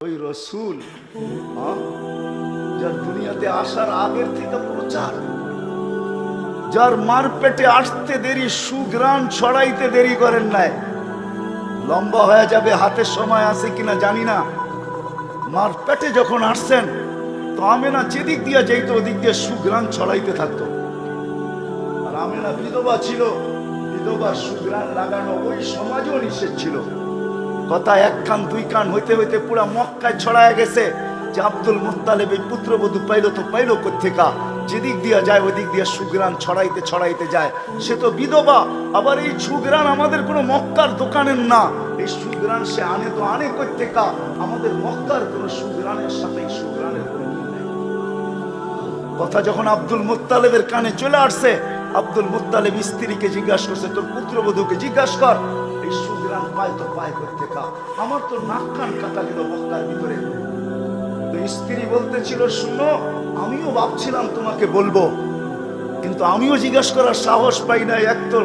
ওই রসুল যার দুনিয়াতে আসার আগের থেকে প্রচার, যার মার পেটে আসতে দেরি, সুগ্রাণ ছড়াইতে দেরি করেন নাই। লম্বা হয়ে যাবে, হাতের সময় আছে কিনা জানি না। মার পেটে যখন আসছেন তো আমেনা যেদিক দিয়ে যেত ওদিক দিয়ে সুগ্রাণ ছড়াইতে থাকতো। আর আমেনা বিধবা ছিল, বিধবা সুগ্রাণ লাগানো ওই সমাজও নিষেধ ছিল। কথা এক কান দুই কান হইতে হইতে পুরা মক্কায় ছড়ায় গেছে যে আব্দুল মুত্তালিব এই পুত্রবধূ পাইলো তো পাইলো কোত্থেকা, যেদিক দিয়া যায় ওদিক দিয়া সুগ্রাণ ছড়াইতে ছড়াইতে যায়। সে তো বিধবা, আবার এই সুগ্রাণ আমাদের কোনো মক্কার দোকানের না। এই সুগ্রাণ সে আনে তো আনে কোত্থেকা, আমাদের মক্কার কোনো সুগ্রাণের সাথে এই সুগ্রাণের কোনো মিল নেই। কথা যখন আব্দুল মুত্তালিবের কানে চলে আসছে, আব্দুল মুত্তালিব স্ত্রীকে জিজ্ঞাসা করছে, তোর পুত্রবধূকে জিজ্ঞাসা কর এই সুগ্রাণ পায় তো পায় কোত্থেকা, আমার তো নাক কান কাটা গেল মক্কার ভিতরে। তো স্ত্রী বলতেছিল, শুনো আমিও ভাবছিলাম তোমাকে বলবো, কিন্তু আমিও জিজ্ঞাসা করার সাহস পাই না। এক তো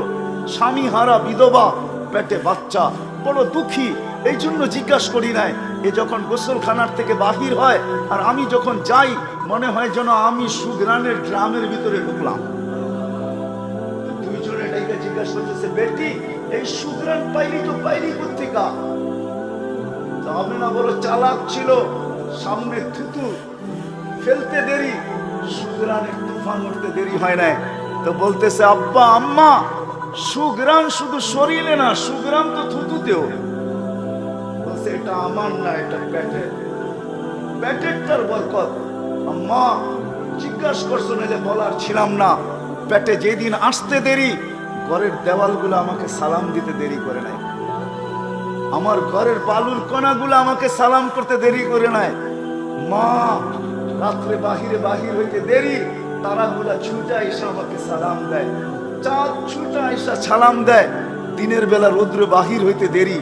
স্বামী হারা বিধবা, পেটে বাচ্চা, বড় দুঃখী, এই জন্য জিজ্ঞাসা করি নাই। এ যখন গোসলখানার থেকে বাহির হয় আর আমি যখন যাই, মনে হয় যেন আমি সুগ্রাণের ড্রামের ভিতরে ঢুকলাম। দুইজনে ডাইকা জিজ্ঞাসা করতেছে, বেটি এই সুগ্রাণ পাইলি তো পাইলি কোত্থেকা? তবে না বড় চালাক ছিল, সামনে থুতু ফেলতে দেরি, সুগ্রাণের তুফান উঠতে দেরি হয় না। তো বলতেছে, আব্বা আম্মা সুগ্রাণ শুধু শরীরে না, সুগ্রাণ তো থুতুতেও। বলছে, এটা আমার না, এটা পেটের, পেটেরটার বরকত। আম্মা জিজ্ঞাসা করছো নাহলে বলার ছিলাম না। পেটে যেদিন আসতে দেরি, ঘরের দেওয়ালগুলো আমাকে সালাম দিতে দেরি করে নাই, আমার ঘরের বালুর কণাগুলো আমাকে সালাম করতে দেরি করে নাই। মা রাত্রে বাহিরে বাহির হইতে দেরি, তারাগুলা ছুটা এসে আমাকে সালাম দেয়, চাঁদ ছুটা এসা সালাম দেয়। দিনের বেলা রৌদ্র বাহির হইতে দেরি,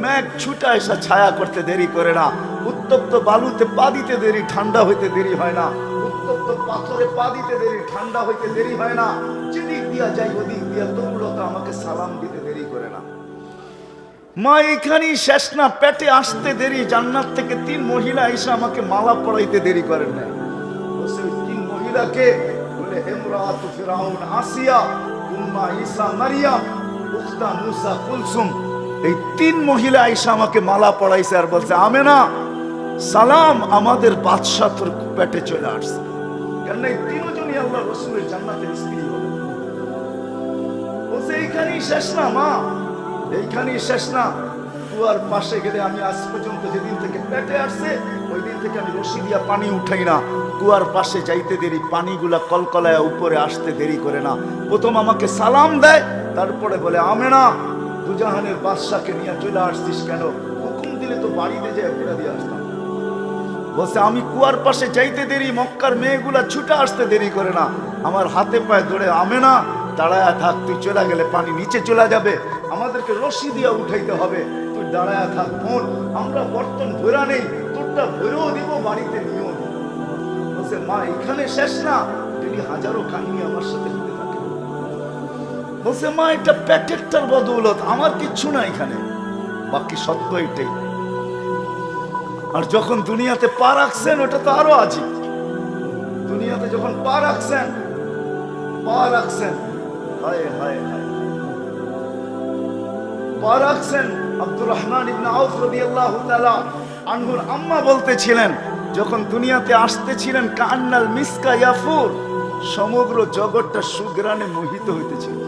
মেঘ ছুটা এসা ছায়া করতে দেরি করে না। উত্তপ্ত বালুতে পা দিতে দেরি, ঠান্ডা হইতে দেরি হয় না। উত্তপ্ত পাথরে পা দিতে দেরি, ঠান্ডা হইতে দেরি হয় না। যেদিক দিয়া যাই ওদিক দিয়া তবুলতা আমাকে সালাম দিতে দেরি করে না। মা এইখানেই শেষ না, পেটে আসতে দেরি, জান্নাত থেকে 3 মহিলা এসে আমাকে মালা পরাইতে দেরি করেন নাই। বলছে, ওই 3 মহিলাকে বলে, ইমরাতু ফিরাউন আসিয়া, উম্মা ঈসা মারিয়াম, উখতা মুসা কুলসুম। এই 3 মহিলা এসে আমাকে মালা পরাইছে আর বলছে, আমেনা সালাম, আমাদের বাদশা তোর পেটে চলে আসছে। কেন এই 3 জনই আল্লাহ রাসূলের জান্নাতের স্ত্রী হবে। বলছে, এইখানেই শেষ না মা, এইখানেই শেষ না। কুয়ার পাশে গেলে আমি আজ পর্যন্ত যেদিন থেকে পেটে আসছে ওই দিন থেকে আমি রশি দিয়া পানি উঠাই না। কুয়ার পাশে যাইতে দেরি, পানিগুলা কলকলায় উপরে আসতে দেরি করে না। প্রথম আমাকে সালাম দেয়, তারপরে বলে, আমেনা দুজাহানের বাদশাকে নিয়ে চলে আসছিস কেন? হুকুম দিলে তো বাড়িতে যেয়ে ঘুরে দিয়ে আসতাম। বলছে, আমি কুয়ার পাশে যাইতে দেরি, মক্কার মেয়েগুলা ছুটে আসতে দেরি করে না। আমার হাতে পায়ে ধরে, আমেনা দাঁড়ায়া থাক, তুই চলে গেলে পানি নিচে চলে যাবে, আমাদেরকে রশি দিয়ে উঠাইতে হবে, তুই দাঁড়ায়া থাক বোন, আমরা বর্তন ভরা নেই, তোরটা ভরেও দিব, বাড়িতে নিয়েও দিব। বলছে, মা এখানে শেষ না, তিনি হাজারো কাহিনী আমার সাথে হতে থাকে। বলছে, মা এটা প্যাকেটটার বদৌলত, আমার কিচ্ছু না এখানে, বাকি সত্য এটাই। আর যখন দুনিয়াতে পা রাখছেন ওটা তো আরো আজীব। দুনিয়াতে যখন পা রাখছেন, পা রাখছেন, হায় হায় হায়, পা রাখছেন। আব্দুর রহমান ইবনে আউফ রাদিয়াল্লাহু তাআলা আনহুর আম্মা বলতেছিলেন, যখন দুনিয়াতে আসতেছিলেন, কান্নাল মিসকা ইয়াফুর, সমগ্র জগৎটা সুগ্রাণে মোহিত হইতেছিল।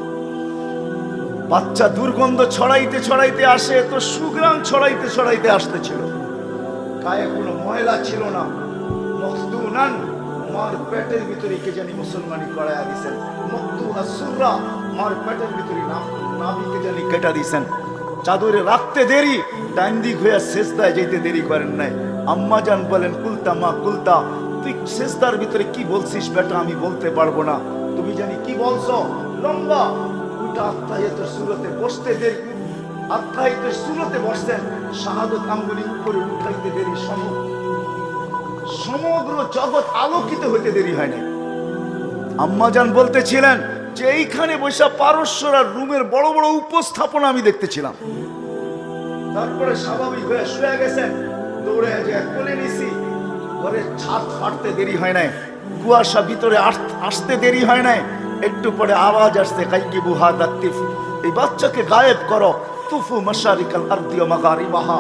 বাচ্চা দুর্গন্ধ ছড়াইতে ছড়াইতে আসে, তো সুগ্রাণ ছড়াইতে ছড়াইতে আসতেছিল। গায়ে কোনো ময়লা ছিল না। মখদুনান, মার পেটের ভিতরে কে জানি মুসলমানি করায়া দিয়েছেন। মখদুহা সুররা, মার পেটের ভিতরে নাভিকে জানি কেটা দিয়েছেন। চাদরে রাখতে দেরি, ডাইন দিক হইয়া সেজদায় যেতে দেরি করেন নাই। আম্মা জান বলেন, কুলতা মা কুলতা, তুই সেজদার ভিতরে কি বলছিস বেটা? আমি বলতে পারবো না, তুমি জানি কি বলছো। লম্বা উল্টা আত্মাহিয়াতের সুরতে বসতে দেরি, আত্মাহিয়াতের সুরতে বসছেন, শাহাদত আঙ্গুলি উপরে উঠাইতে দেরি, সমগ্র জগৎ আলোকিত হইতে দেরি হয় না। আম্মাজান বলতেছিলেন যে এইখানে বৈশা পারস্যরা রুমের বড় বড় উপস্থাপনা আমি দেখতেছিলাম। তারপরে স্বাভাবিক হয়ে শুয়ে গেছেন। দৌড়ে যায় কোলে নিছি। ঘরের ছাদ ফাটতে দেরি হয় নাই, কুয়াশা ভিতরে আসতে দেরি হয় নাই, একটু পরে আওয়াজ আসছে গাইগিবু হাদা তিফ, এই বাচ্চাকে গায়েব করো। তুফু মাশারিকাল আরদি ওয়া মাগারিবাহা,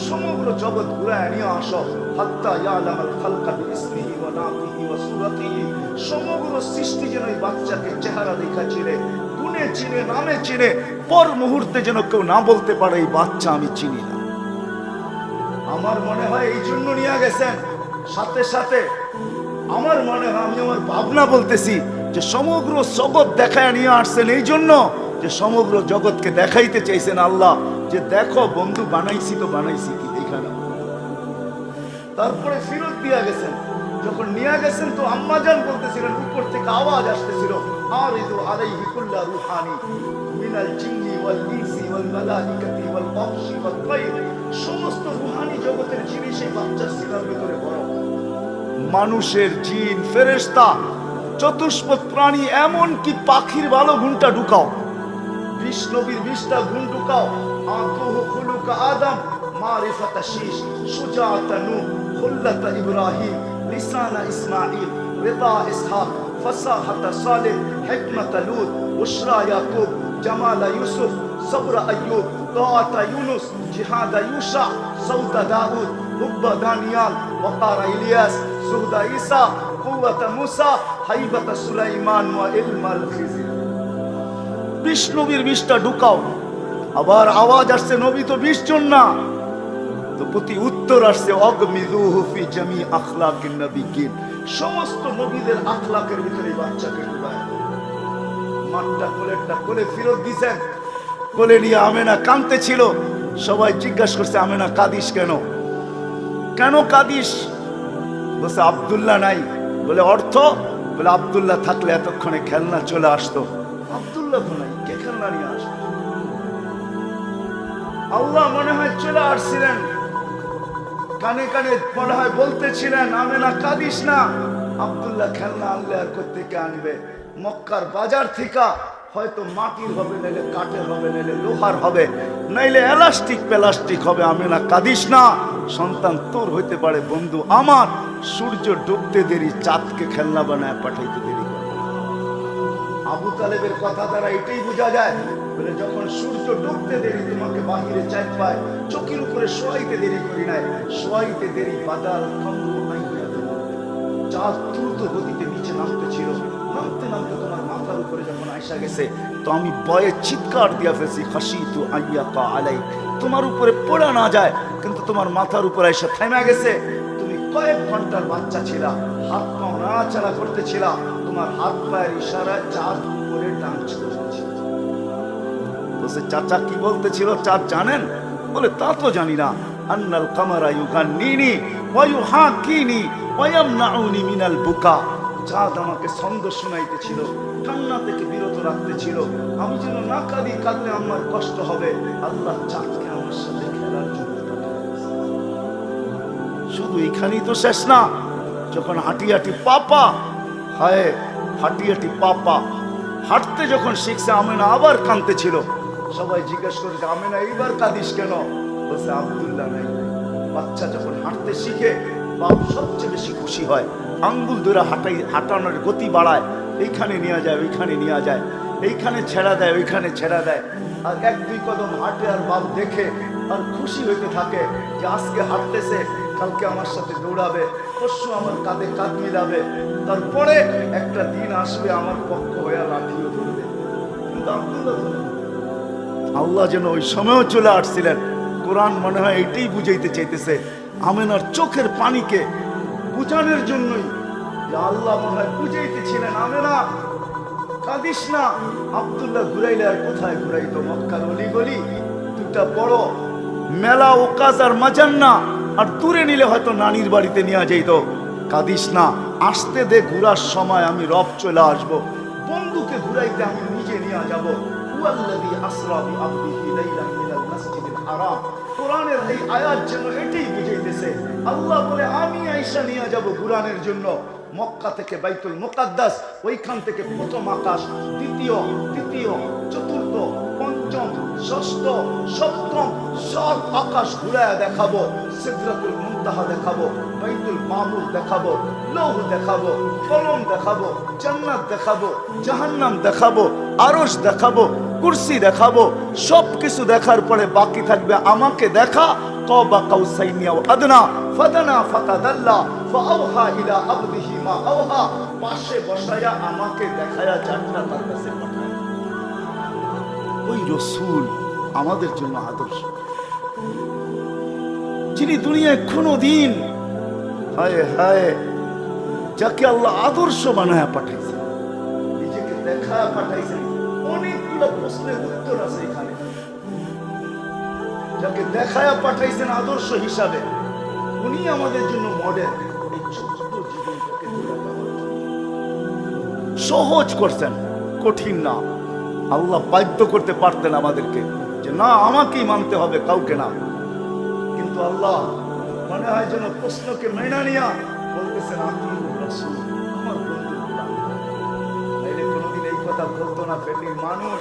সমগ্র জগৎ ঘুরায় নিয়ে আসো। হাত্তা ইয়ালামাল খালকা বিইসমিহি ওয়া নাতিহি ওয়া সূরাতিহি, সমগ্র সৃষ্টি যেন এই বাচ্চাকে চেহারা দেখা চিনে, গুণে চিনে, নামে চিনে, পর মুহূর্তে যেন কেউ না বলতে পারে এই বাচ্চা আমি চিনি না। আমার মনে হয় এই জন্য নিয়ে গেছেন। সাথে সাথে আমার মনে হয়, আমি আমার ভাবনা বলতেছি, যে সমগ্র জগৎ দেখায় নিয়ে আসছেন এই জন্য যে সমগ্র জগৎকে দেখাইতে চাইছেন আল্লাহ, যে দেখো বন্ধু বানাইছি তো বানাইছি কি দেখা না। তারপরে ফিরত দিয়া গেছেন। যখন নিয়ে গেছেন তো আম্মাজান বলতেছিলেন, উপর থেকে আওয়াজ আসতেছিল, আরিদু আলাইহি কুল্লা রুহানি মিনাল জিন্নি ওয়াল ইনসি ওয়াল মালাইকাতি ওয়াল ওয়াহশি ওয়াত তায়র, সমস্ত রুহানি জগতের জিনিস এই বাচ্চার সিনার ভিতরে ভরা। মানুষের, জিন, ফেরেশতা, চতুষ্পদ প্রাণী, এমন কি পাখির ভালো গুণটা ঢুকাও, 20 নবীর 20টা গুণ ঢুকাও। আতুহু খুলুকা আদম, মারিফাতা শীশ, সুজাআতা নূহ, খুল্লাতা ইব্রাহিম, লিসানা ইসমাঈল, রিদা ইসহাক, ফাসাহাতা সালেহ, হিকমাতা লূত, বুশরা ইয়াকুব, জামালা ইউসুফ, সবরা আইয়ুব, তাআতা ইউনুস, জিহাদা ইউশা, সৌদা দাউদ, হুব্বা দানিয়াল, ওয়াকারা ইলিয়াস, সুহদা ঈসা, কুওয়াতা মুসা, হাইবাতা সুলাইমান ওয়া ইলমাল খিজির। 20 নবীর 20টা ঢুকাও। আবার আওয়াজ আসছে, নবী তো 20 জন না, তো প্রতি উত্তর আসছে, অগমিযুহু ফি জামি আখলাকিন নবিয়্যিন, সমস্ত নবীদের আখলাকের ভিতরে বাচ্চাকে ঢুকায়। মাঠটা কোলে ফিরত দিয়েছেন। কোলে নিয়ে আমেনা কাঁদতে ছিল। সবাই জিজ্ঞাসা করছে, আমেনা কাঁদিস কেন? কেন কাঁদিস? বলছে আব্দুল্লাহ নাই। বলে অর্থ? বলে আব্দুল্লাহ থাকলে এতক্ষণে খেলনা চলে আসতো। আব্দুল্লাহ তো নাই, কে খেলনা নিয়ে আসবে? আল্লাহ মনে হয় চলে আসছিলেন, কানে কানে মনে হয় বলতেছিলেন, আমেনা কাঁদিস না, আব্দুল্লাহ খেলনা আনলে আর কোত্থেকে আনবে? মক্কার বাজার থেকে হয়তো মাটির হবে, নাইলে কাঠের হবে, নাইলে লোহার হবে, নাইলে এলাস্টিক প্লাস্টিক হবে। আমেনা কাঁদিস না, সন্তান তোর হইতে পারে, বন্ধু আমার। সূর্য ডুবতে দেরি, চাঁদকে খেলনা বানায় পাঠাইতে দেরি করে। আবু তালেবের কথা দ্বারা এটাই বোঝা যায়, বলে যখন সূর্য ডুবতে দেরি, তোমাকে বাহিরে চাই পায়, চোখের উপরে শোয়াইতে দেরি করি নাই, শোয়াইতে দেরি বাদাল কামরু আইয়া। চাঁদ দ্রুত গতিতে নিচে নামতে ছিল, নামতে নামতে তোমার মাথার উপরে যখন আইসা গেছে, তো আমি ভয়ে চিৎকার দিয়া ফেলছি, খাশিতু আইয়াকা আলাই, তোমার উপরে পড়া না যায়, কিন্তু তোমার মাথার উপরে আইসা থেমে গেছে। তুমি কয়েক ঘন্টার বাচ্চা ছিলা, হাত পা নাড়াচাড়া করতেছিলা, তোমার হাত পায়ের ইশারায় চাঁদ উপরে টানছিল। বলছে চাচা কি বলতেছিল, চাঁদ জানেন? বলে তা তো জানি না। আন্নাল কামারা ইউগান্নিনি ওয়া ইউহাকিনি ওয়া ইয়ামনাউনি মিনাল বুকা, চাঁদ আমাকে ছন্দ শোনাইতেছিল, কান্না থেকে বিরত রাখতেছিল, আমি যেন না কাঁদি, কাঁদলে আমার কষ্ট হবে। আল্লাহ চাঁদকে আমার সাথে খেলার জন্য পাঠিয়েছে। শুধু এখানেই তো শেষ না, যখন হাঁটি হাঁটি পাপা, হায় হাঁটি হাঁটি পাপা, হাঁটতে যখন শিখছে, আমেনা আবার কাঁদতে ছিল। সবাই জিজ্ঞেস করেছে, আমেনা এইবার কাঁদিস কেন? বলছে আব্দুল্লাহ নাই। বাচ্চা যখন হাঁটতে শিখে, বাপ সবচেয়ে বেশি খুশি হয়, আঙ্গুল ধরে হাঁটানোর গতি বাড়ায়, এইখানে নিয়ে যায়, ওইখানে নিয়ে যায়, এইখানে ছেড়া দেয়, ওইখানে ছেড়া দেয়, আর 1-2 কদম হাঁটে, আর বাপ দেখে আর খুশি হইতে থাকে যে আজকে হাঁটতেছে, কালকে আমার সাথে দৌড়াবে, পরশু আমার কাঁধে কাঁধ মিলাবে, তারপরে একটা দিন আসবে আমার পক্ষ হয়ে লাঠিও ধরবে। কিন্তু আব্দুল্লাহ, আল্লাহ যেন ওই সময়ও চলে আসছিলেন। কোরআন মনে হয় এটাই বুঝাইতে চাইতেছে, আমেনার চোখের পানিকে বুঝানোর জন্যই, যে আল্লাহ মনে হয় বুঝাইতেছিলেন, আমেনা কাঁদিস না। আব্দুল্লাহ ঘুরাইলে আর কোথায় ঘুরাইতো? মক্কার অলিগলি, দুটা বড় মেলা, ওকাজ আর মাজান্না, আর দূরে নিলে হয়তো নানির বাড়িতে নিয়ে যাইতো। কাঁদিস না, আসতে দে, ঘুরার সময় আমি রব চলে আসবো, বন্ধুকে ঘুরাইতে আমি নিজে নিয়ে যাবো। হুয়াল্লাযী আসরা বিআবদিহি লাইলান মিনাল মাসজিদিল হারাম, কোরআনের এই আয়াত যেন এটাই বুঝাইতেছে। আল্লাহ বলে আমি আয়েশা নিয়ে যাব ঘুরানোর জন্য, মক্কা থেকে বাইতুল মুকাদ্দাস, ওইখান থেকে প্রথম আকাশ, দ্বিতীয়, তৃতীয়, চতুর্থ, পঞ্চম, ষষ্ঠ, সপ্তম, সব আকাশ ঘুরায় দেখাবো। সিদরাতুল মুনতাহা দেখাবো, বাইতুল মামুর দেখাবো, লৌহ দেখাবো, কলম দেখাবো, জান্নাত দেখাবো, জাহান্নাম দেখাবো, আরশ দেখাবো, কুরসি দেখাবো। সবকিছু দেখার পরে বাকি থাকবে আমাকে দেখা। কাবা কাউসাইনি আও আদনা ফাদানা ফাতাদাল্লা ফাআওহা ইলা আবদিহি মা আওহা। পাশে বসায়া আমাকে দেখায়া চারটা তার কাছে পাঠায়। ওই রাসূল আমাদের জন্য আদর্শ, যিনি দুনিয়ায় কোনদিন হায় হায় যাকে আল্লাহ আদর্শ বানায়া পাঠাইছে, নিজেকে দেখায়া পাঠাইছে। অনেকগুলো প্রশ্নের উত্তর আছে এখানে। যাকে দেখায়া পাঠাইছেন আদর্শ হিসাবে, উনি আমাদের জন্য মডেল। এই ছোট্ট জীবনটাকে সহজ করছেন, কঠিন না। আল্লাহ বাধ্য করতে পারতেন আমাদেরকে যে না আমাকেই মানতে হবে, কাউকে না। কিন্তু আল্লাহ মনে হয় যেন প্রশ্নকে মেনে নিয়া বলতেছেন আতিউর রাসূল, আমার বন্ধু গোলাম। নাইলে কোনোদিন এই কথা বলতো না। ফেলির মানুষ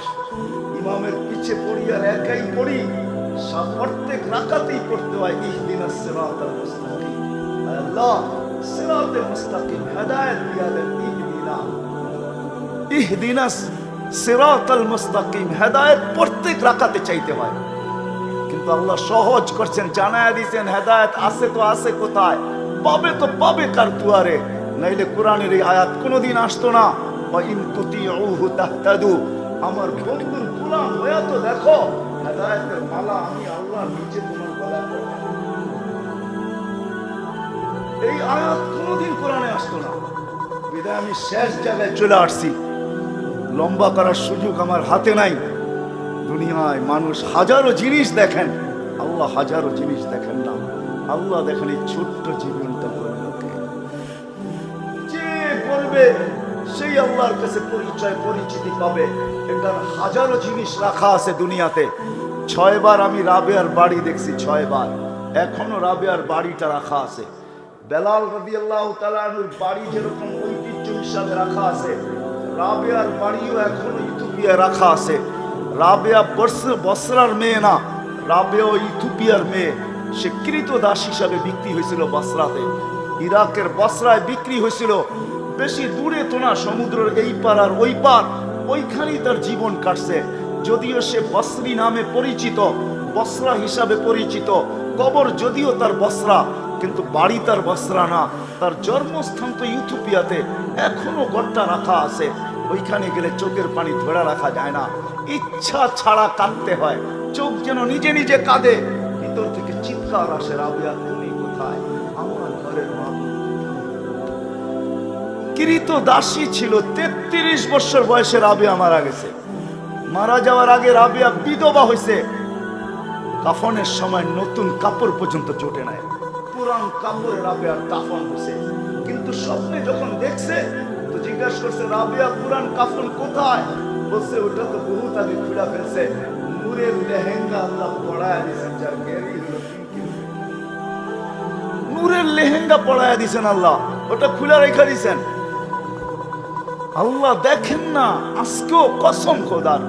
ইমামের পিছে পড়ি আর একাই পড়ি, প্রত্যেক রাকাতেই পড়তে হয় ইহদিনাস সিরাতাল মুস্তাকিম। আল্লাহ সিরাতাল মুস্তাকিম হেদায়েত দিয়া দেন। ইহদিনাস সিরাতাল মুস্তাকিম হেদায়েত প্রত্যেক রাকাতে চাইতে হয়। কিন্তু আল্লাহ সহজ করছেন, জানায়া দিয়েছেন হেদায়েত আছে তো আছে কোথায়, পাবে তো পাবে কার দুয়ারে। নাইলে কোরআনের এই আয়াত কোনোদিন আসতো না। ওয়া ইন তুতিউহু তাহতাদু। আমার বন্ধুর গোলাম হয়ে তো দেখো, হেদায়েতের মালা আমি আল্লাহ নিজে তোমার গলায় পরাবো। এই আয়াত কোনোদিন কোরআনে আসতো না। বিদায় আমি শেষ জায়গায় চলে আসছি। লম্বা করার সুযোগ আমার হাতে নাই। দুনিয়ায় মানুষ হাজারো জিনিস দেখেন, আল্লাহ হাজারো জিনিস দেখেন না। আল্লাহ দেখেন এই ছোট্ট জীবনটা লোকে যে বলবে সেই আল্লাহর কাছে পরিচয় পরিচিতি পাবে। এটার হাজারো জিনিস রাখা আছে দুনিয়াতে। 6 বার আমি রাবেয়ার বাড়ি দেখছি, 6 বার। এখনো রাবেয়ার বাড়িটা রাখা আছে। বেলাল রাদিয়াল্লাহু তাআলা আনহুর বাড়ি যেরকম ঐতিহ্য হিসাবে রাখা আছে, রাবেয়ার বাড়িও এখনো ইথিওপিয়ায় রাখা আছে। রাবেয়া বসরার মেয়ে না, রাবেয়া ইথিওপিয়ার মেয়ে। সে কৃতদাস হিসাবে বিক্রি হয়েছিল বসরাতে, ইরাকের বসরায় বিক্রি হয়েছিল। বেশি দূরে তো না, সমুদ্রের এই পার আর ওই পার, ওইখানেই তার জীবন কাটছে। যদিও সে বসরি নামে পরিচিত, বসরা হিসাবে পরিচিত, কবর যদিও তার বসরা, কিন্তু বাড়ি তার বসরা না। তার জন্মস্থান তো ইথিওপিয়াতে, এখনো গড়টা রাখা আছে। ওইখানে গেলে চোখের পানি ধরে রাখা যায় না, ইচ্ছা ছাড়া কাঁদতে হয়। চোখ যেন নিজে নিজে কাঁদে, ভিতর থেকে চিৎকার আসে, রাবেয়া তুমি কোথায়, আমার ঘরের মা। কৃতদাসী ছিল। 33 বছর বয়সে রাবেয়া মারা গেছে। মারা যাওয়ার আগে রাবেয়া বিধবা হয়েছে। কাফনের সময় নতুন কাপড় পর্যন্ত জোটে নাই, পুরান কাপড়ে রাবেয়ার কাফন হয়েছে। কিন্তু স্বপ্নে যখন দেখছে তো জিজ্ঞাসা করছে, রাবেয়া পুরান কাফন কোথায়? বলছে ওটা তো বহুত আগে খুলে ফেলছে। নূরের লেহেঙ্গা আল্লাহ পড়ায় দিয়েছেন, যার গেরি হলো নূরের লেহেঙ্গা পড়ায় দিয়েছেন আল্লাহ, ওটা খুলে রেখে দিয়েছেন। আল্লাহ দেখেন না আজকেও, কসম খোদার।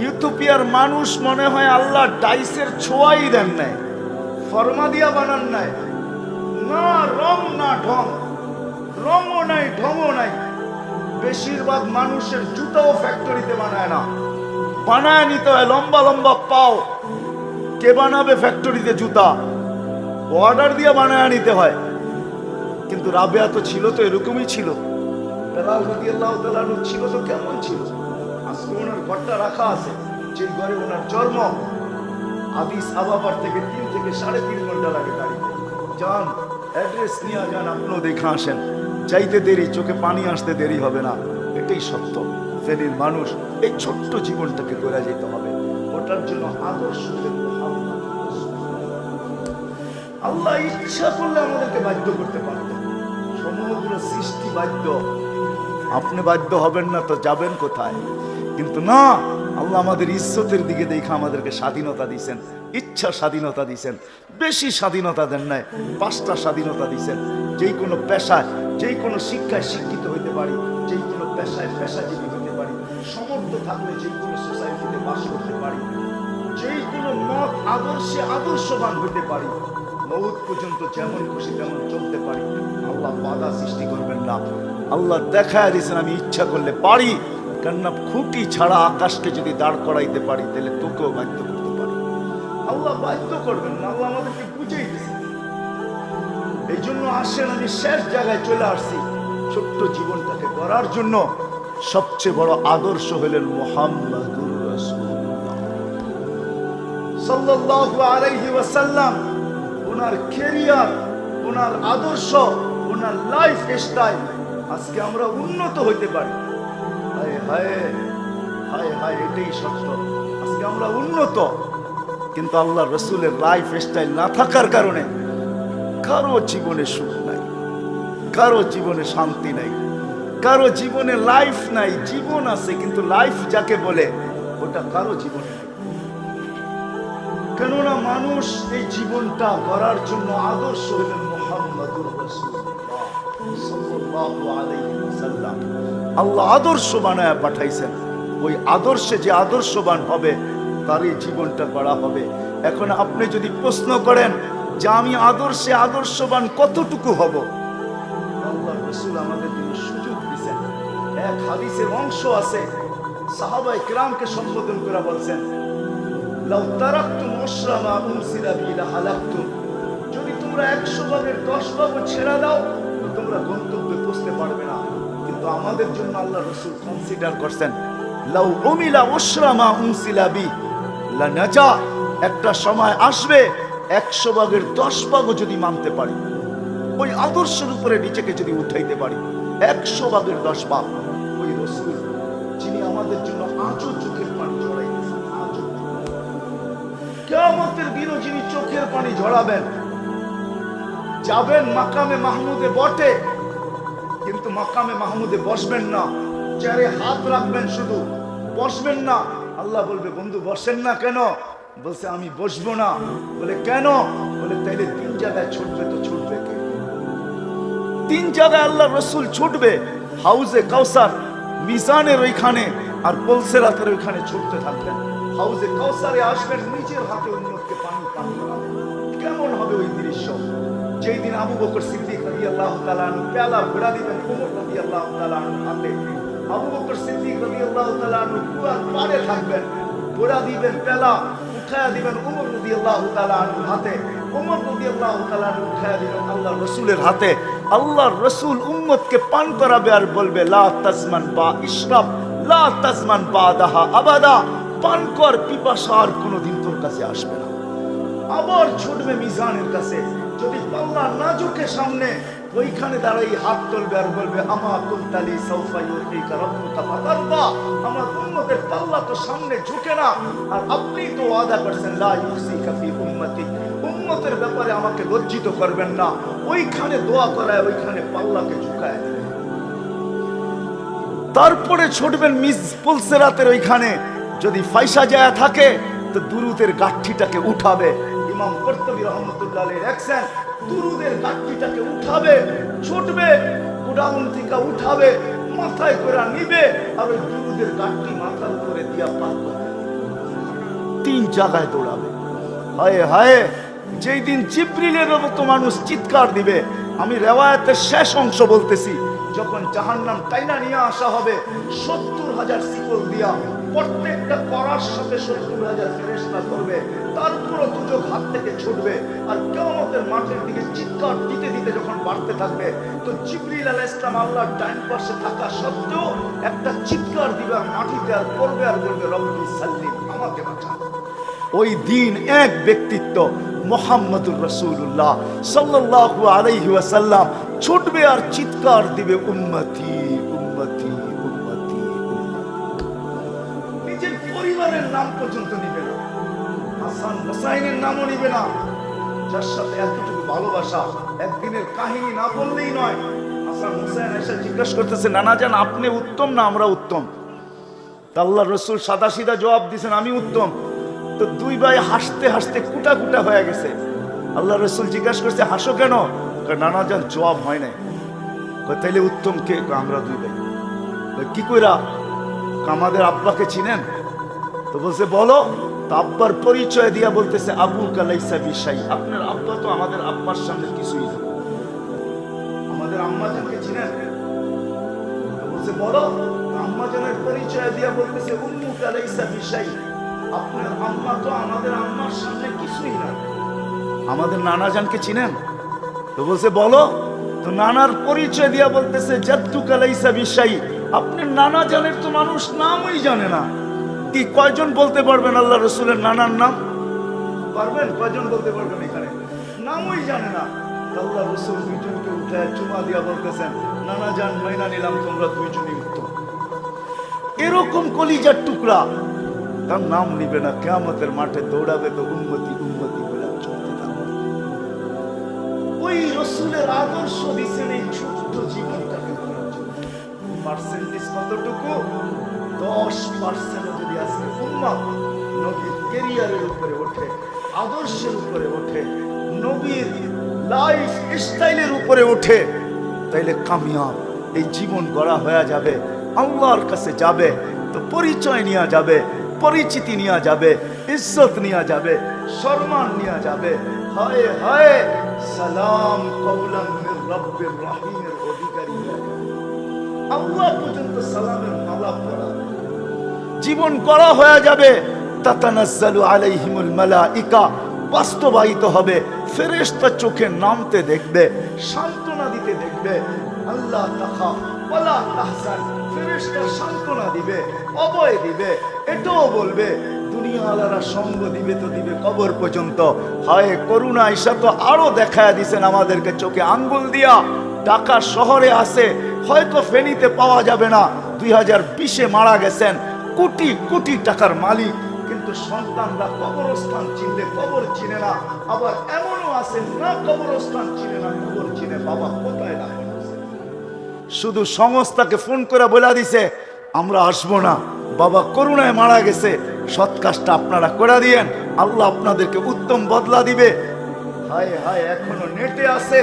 ইথিওপিয়ার মানুষ মনে হয় আল্লাহ ডাইসের ছোঁয়াই দেন নাই, ফরমা দিয়া বানান নাই। না রং না ঢং, রঙও নাই ঢংও নাই। বেশিরভাগ মানুষের জুতাও ফ্যাক্টরিতে বানায় না, বানায় নিতে হয় লম্বা লম্বা পাও। কে বানাবে ফ্যাক্টরিতে জুতা? অর্ডার দিয়ে বানায় নিতে হয়। কিন্তু রাবেয়া তো ছিল, তো এরকমই ছিল। বেলাল রাদিয়াল্লাহু তাআলা আনহু ছিল তো কেমন ছিল? আজকে ওনার ঘরটা রাখা আছে, যে ঘরে ওনার জন্ম। আদিস আবাবার থেকে 3 থেকে 3.5 ঘন্টা লাগে গাড়িতে। যান, অ্যাড্রেস নিয়ে যান, আপনিও দেখে আসেন। যাইতে দেরি, চোখে পানি আসতে দেরি হবে না। এটাই সত্য। ফেনীর মানুষ এই ছোট্ট জীবনটাকে গড়ে যেতে হবে। ওটার জন্য আদর্শ আল্লাহ ইচ্ছা করলে আমাদেরকে বাধ্য করতে পারতেন। সমগ্র সৃষ্টি বাধ্য। আপনি বাধ্য হবেন না তো যাবেন কোথায়? কিন্তু না, আল্লাহ আমাদের ইজ্জতের দিকে দেখে আমাদেরকে স্বাধীনতা দিয়েছেন, ইচ্ছা স্বাধীনতা দিয়েছেন। বেশি স্বাধীনতা দেন নাই, 5টা স্বাধীনতা দিয়েছেন। যেই কোনো পেশায়, যেই কোনো শিক্ষায় শিক্ষিত হইতে পারি, যেই কোনো পেশায় পেশাজীবী হতে পারি, সমর্থ থাকলে যেই কোনো সোসাইটিতে বাস করতে পারি, যেই কোনো মত আদর্শে আদর্শবান হইতে পারি, মৌত পর্যন্ত যেমন খুশি তেমন চলতে পারি, আল্লাহ বাধা সৃষ্টি করবেন না। আল্লাহ দেখায় দিয়েছেন আমি ইচ্ছা করলে পারি, কেননা খুঁটি ছাড়া আকাশকে যদি দাঁড় করাইতে পারি তাহলে তোকেও বাধ্য করতে পারি। আল্লাহ বাধ্য করবেন না, আল্লাহ আমাদেরকে বুঝেই দিয়েছেন। এই জন্য আসেন, আমি শেষ জায়গায় চলে আসছি। ছোট্ট জীবনটাকে গড়ার জন্য সবচেয়ে বড় আদর্শ হলেন মুহাম্মাদুর রাসূলুল্লাহ সাল্লাল্লাহু আলাইহি ওয়াসাল্লাম। ওনার ক্যারিয়ার, ওনার আদর্শ, ওনার লাইফ স্টাইল আজকে আমরা উন্নত হইতে পারি। হায় হায় হায় হায়, এটাই সত্য। আজকে আমরা উন্নত, কিন্তু আল্লাহ রসুলের লাইফ স্টাইল না থাকার কারণে কারো জীবনে সুখ নাই, কারো জীবনে শান্তি নাই, কারো জীবনে লাইফ নাই। জীবন আছে কিন্তু লাইফ যাকে বলে ওটা কারো জীবনে নেই। কেননা মানুষ এই জীবনটা গড়ার জন্য আদর্শ হলেন মুহাম্মাদুর রাসূলুল্লাহ সাল্লাল্লাহু আলাইহি ওয়াসাল্লাম। আল্লাহ আদর্শ বানায় পাঠাইছেন। ওই আদর্শে যে আদর্শবান হবে তারই জীবনটা গড়া হবে। এখন আপনি যদি প্রশ্ন করেন যে আমি আদর্শে আদর্শবান কতটুকু হব, আল্লাহ রাসূল আমাদের জন্য সুযোগ দিয়েছেন। এক হাদিসের অংশ আছে, সাহাবায়ে কিরামকে সম্বোধন করে বলছেন, লাউ তারাকতুম উশরা মা উনসিলা বি লাহালাকতুম, যদি তোমরা 100 ভাগের 10 ভাগও ছেড়ে দাও তো তোমরা গন্তব্যে পৌঁছতে পারবে না। কিন্তু আমাদের জন্য আল্লাহ রাসূল কনসিডার করছেন, লাউ উমিলা উশরা মা উনসিলা বি লানাজা, একটা সময় আসবে 100 ভাগের 10 ভাগও যদি মানতে পারি, ওই আদর্শের উপরে নিজেকে যদি উঠাইতে পারি, 100 ভাগের 10 ভাগ, ওই রাসূল যিনি আমাদের জন্য আজও চোখের পানি ঝরাইতেছেন, আজও কিয়ামতের দিনও যিনি চোখের পানি ঝরাবেন। যাবেন মাকামে মাহমুদে বটে, কিন্তু মাকামে মাহমুদে বসবেন না, চেয়ারে হাত রাখবেন, শুধু বসবেন না। আল্লাহ বলবে, বন্ধু বসেন না কেন? বলছে আমি বসবো না। বলে কেন? বলে তাইলে 3 জায়গায় ছুটবে, তো ছুটবে কে? 3 জায়গায় আল্লাহ রসুল ছুটবে, হাউজে কাউসার, মিজানের ওইখানে, আর পুলসিরাতের ওইখানে ছুটতে থাকবেন। হাউজে কাউসারে আসবেন, নিজের হাতে উম্মতকে পানি পান করাবেন। কেমন হবে ওই দৃশ্য? যেই দিন আবু বকর সিদ্দিক রাদিয়াল্লাহু তাআলা আনহু পেয়ালা ঘোরা দিবেন ওমর রাদিয়াল্লাহু তাআলা আনহু হাতে, আবু বকর সিদ্দিক রাদিয়াল্লাহু তাআলা আনহু কুয়ার পাড়ে থাকবেন, ঘোরা দিবেন পেয়ালা, উঠায়া দিবেন ওমর রাদিয়াল্লাহু তাআলা আনহু হাতে, ওমর রাদিয়াল্লাহু তাআলা আনহু উঠায়া দিবেন আল্লাহর রাসূলের হাতে। আল্লাহর রাসূল উম্মতকে পান করাবে আর বলবে, লা তাজমান বা ইশরাব লা তাজমান বাদাহা আবাদা, পান কর, পিপাসা আর কোনোদিন তোর কাছে আসবে না। আবার ছুটবে মিজানের কাছে, যদি পাল্লা না ঝুঁকে সামনে, ওইখানে দাঁড়াই হাত তুলবে আর বলবে, আমা কুনতালি সাউফা ইউতিকা রাব্বুকা ফাতারদা, আমার উম্মতের পাল্লা তো সামনে ঝুঁকে না, আর আপনি তো ওয়াদা করছেন লা ইউসিকা ফি উম্মতি, উম্মতের ব্যাপারে আমাকে লজ্জিত করবেন না। ওইখানে দোয়া করায়, ওইখানে পাল্লাকে ঝুঁকায়। তারপরে ছুটবেন পুলসিরাতের ওইখানে, যদি ফাইসা যায় থাকে তো দুরুদের গাঁঠিটাকে উঠাবে। ইমাম কুরতুবী রাহমাতুল্লাহ আলাইহি লেখছেন, দুরুদের গাঁঠিটাকে উঠাবে, ছুটবে, গোডাউন থেকে উঠাবে, মাথায় করে নিবে, আর ওই দুরুদের গাঁঠি মাথার উপরে দিয়া পার করবে। 3 জায়গায় দৌড়াবে। হায় হায়, যেই দিন জিবরিলের মতো মানুষ চিৎকার দিবে। আমি রিওয়ায়াতের শেষ অংশ বলতেছি, যখন জাহান্নাম টাইনা নিয়ে আসা হবে 70,000 শিকল দিয়া, প্রত্যেকটা করার সাথে 70,000 ফেরেশতা করবে, তারপর দুজক হাত থেকে ছুটবে, আর কিয়ামতের মাঠের দিকে চিৎকার দিতে দিতে যখন বাড়তে থাকবে, তো জিবরিল আলাইহিস সালাম আল্লাহর ডান পাশে থাকা সত্ত্বেও একটা চিৎকার দিবে আর মাটিতে আর পড়বে আর বলবে, রব্বি সাল্লিম, আমাকে বাঁচা। ওই দিন এক ব্যক্তিত্ব মুহাম্মাদুর রাসূলুল্লাহ সাল্লাল্লাহু আলাইহি ওয়াসাল্লাম ছুটবে আর চিৎকার দিবে, উম্মতি উম্মতি উম্মতি। নিজের পরিবারের নাম পর্যন্ত নিবে না, হাসান হোসাইনের নামও নিবে না, যার সাথে এতটুকু ভালোবাসা। একদিনের কাহিনী না বললেই নয়। হাসান হোসেন এসে জিজ্ঞাসা করতেছে, নানা জান আপনি উত্তম না আমরা উত্তম? আল্লাহর রাসূল সাদা সিধা জবাব দিয়েছেন, আমি উত্তম। তো 2 ভাই হাসতে হাসতে কুটা কুটা হয়ে গেছে। আল্লাহ রাসূল জিজ্ঞাসা করছে, হাসো কেন? নানা জান জবাব হয় নাই। তাইলে উত্তম কে? আমরা 2 ভাই। কি কইরা? আমাদের আব্বাকে চিনেন? তো বলছে, বলো। তো আব্বার পরিচয় দিয়া বলতেছে আবু কালাইসা বিশাই, আপনার আব্বা তো আমাদের আব্বার সামনে কিছুই না। আমাদের আম্মা জানকে চিনেন? বলছে বলো। আম্মা জানের পরিচয় দিয়া বলতেছে উম্মু কালাইসা বিশাই, আপনার আম্মা তো আমাদের আম্মার সামনে কিছুই না। আমাদের নানা জানকে চিনেন? তো বলছে বলো। তো নানার পরিচয় দিয়া বলতেছে জাদ্দু কালাইসা বিশাই, আপনার নানা জানের তো মানুষ নামই জানে না। কি কয়জন বলতে পারবেন আল্লাহ রসুলের নানার নাম? পারবেন? কয়জন বলতে পারবেন এখানে? নামই জানে না। আল্লাহ রসুল দুইজনকে উঠে চুমা দিয়া বলতেছেন নানা জান মাইনা নিলাম, তোমরা দুইজনই উত্তম। এরকম কলিজার টুকরা তার নাম নিবে না, কিয়ামতের মাঠে দৌড়াবে তো উম্মতি উম্মতি বলে চলতে থাকবে। ওই রসুলের আদর্শ দিচ্ছেন এই ছোট্ট জীবনটাকে করার জন্য। পার্সেন্টেজ কতটুকু? 10% যদি আজকে উম্মত নবীর ক্যারিয়ারের উপরে ওঠে, আদর্শের উপরে ওঠে, নবীর লাইফ স্টাইলের উপরে ওঠে, তাইলে কামিয়াব। এই জীবন গড়া হয়ে যাবে, আল্লাহর কাছে যাবে তো পরিচয় নেওয়া যাবে, পরিচিতি নেওয়া যাবে, ইজ্জত নেওয়া যাবে, সম্মান নেওয়া যাবে। হায় হায় সালাম কওলাম মির রাব্বির রহিমের অধিকারী আল্লাহ পর্যন্ত সালামের মালা পড়া জীবন করা হয়ে যাবে। তাতানাজ্জালু আলাইহিমুল মালাইকা, বাস্তবায়িত হবে। ফেরেশতা চোখে নামতে দেখবে, সান্ত্বনা দিতে দেখবে। আল্লাহ তাখাফ ওয়ালা তাহজান, ফেরেশতা সান্ত্বনা দিবে, অভয় দিবে। এটাও বলবে দুনিয়াওয়ালারা সঙ্গ দিবে তো দিবে কবর পর্যন্ত। হায় করুণা ঈশা তো আরো দেখায় দিছেন আমাদেরকে চোখে আঙ্গুল দিয়া। ঢাকা শহরে আছে, হয়তো ফেনীতে পাওয়া যাবে না। 2020-এ মারা গেছেন, কোটি কোটি টাকার মালিক, কিন্তু সন্তানরা কবরস্থান চিনলে কবর চিনে না। আবার এমনও আছে না কবরস্থান চিনে না, কবর চিনে বাবা কোথায় দাফন আছে। শুধু সংস্থাকে ফোন করে বলে দিছে আমরা আসবো না, বাবা করুণায় মারা গেছে, সৎ কাজটা আপনারা করে দিয়েন, আল্লাহ আপনাদেরকে উত্তম বদলা দিবে। হায় হায় এখনো নেটে আছে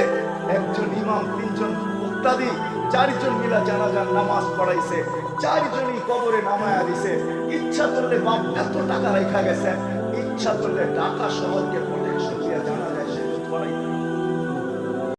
একজন ইমাম, 3 জন মুক্তাদি, 4 জন মিলা জানাজার নামাজ পড়াইছে, 4 জনই কবরে নামায়া দিছে। ইচ্ছা করলে বাপ এত টাকা রেখা গেছে, ইচ্ছা করলে ঢাকা শহরকে প্রোটেকশন দিয়ে জানাজায় শেষ পড়াইতে